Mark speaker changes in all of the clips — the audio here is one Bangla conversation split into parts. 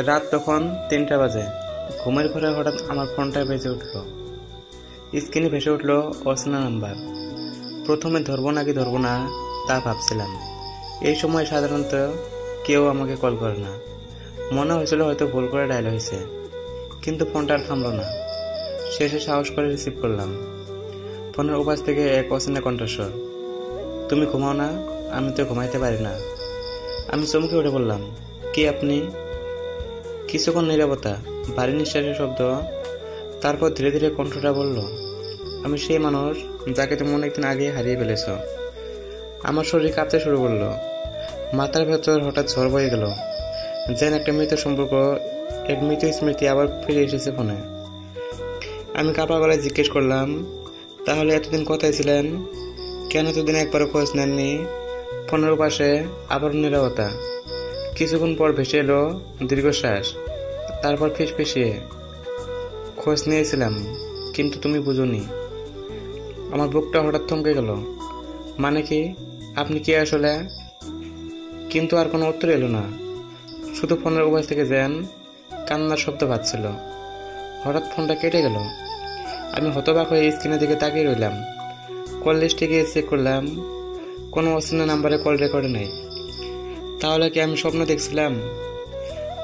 Speaker 1: রাত তখন 3টা বাজে। ঘুমের ঘরে হঠাৎ আমার ফোনটা বেজে উঠল। স্ক্রিনে ভেসে উঠল অচেনা নাম্বার। প্রথমে ধরবো নাকি ধরবো না তা ভাবছিলাম। এই সময় সাধারণত কেউ আমাকে কল করে না। মনে হয়েছিল হয়তো ভুল করে ডায়াল হয়েছে, কিন্তু ফোনটা আর থামলো না। শেষে সাহস করে রিসিভ করলাম। ফোনের ওপাশ থেকে এক অচেনা কণ্ঠস্বর, তুমি ঘুমাও না? আমি তো ঘুমাইতে পারি না। আমি চমকে উঠে বললাম, কে আপনি? কিছুক্ষণ নীরবতা, ভারী নিঃশ্বাসের শব্দ, তারপর ধীরে ধীরে কণ্ঠটা বলল, আমি সেই মানুষ যাকে তুমি অনেকদিন আগে হারিয়ে ফেলেছ। আমার শরীর কাঁপতে শুরু করলো। মাথার ভেতর হঠাৎ ঝড় বয়ে গেল, যেন একটা মৃত সম্পর্ক, এক মৃত স্মৃতি আবার ফিরে এসেছে ফোনে। আমি কাঁপা গলায় জিজ্ঞেস করলাম, তাহলে এতদিন কোথায় ছিলেন? কেন এতদিন একবারও খোঁজ নেননি? ফোনের পাশে আবার নীরবতা। কিছুক্ষণ পর ভেসে এলো দীর্ঘশ্বাস, তারপর ফিসফিসিয়ে, খোঁজ নিয়েছিলাম, কিন্তু তুমি বুঝোনি। আমার বুকটা হঠাৎ থমকে গেল। মানে কি? আপনি কে আসলে? কিন্তু আর কোনো উত্তর এলো না। শুধু ফোনের উপাস থেকে যেন কান্নার শব্দ পাচ্ছিল। হঠাৎ ফোনটা কেটে গেল। আমি হতবাক হয়ে স্ক্রিনের দিকে তাকিয়ে রইলাম। কল লিস্টে গিয়ে চেক করলাম, কোনো অচেনা নাম্বারে কল রেকর্ডে নেই। তাহলে কি আমি স্বপ্ন দেখছিলাম,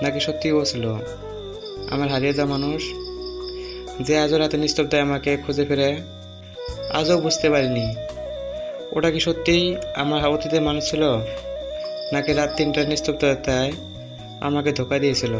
Speaker 1: নাকি সত্যিই ও ছিল আমার হারিয়ে যাওয়া মানুষ, যে আজও রাতে নিস্তব্ধতায় আমাকে খুঁজে ফিরে? আজও বুঝতে পারিনি ওটা কি সত্যিই আমার অতীতের মানুষ ছিল, নাকি রাত 3টার নিস্তব্ধতায় আমাকে ধোঁকা দিয়েছিল।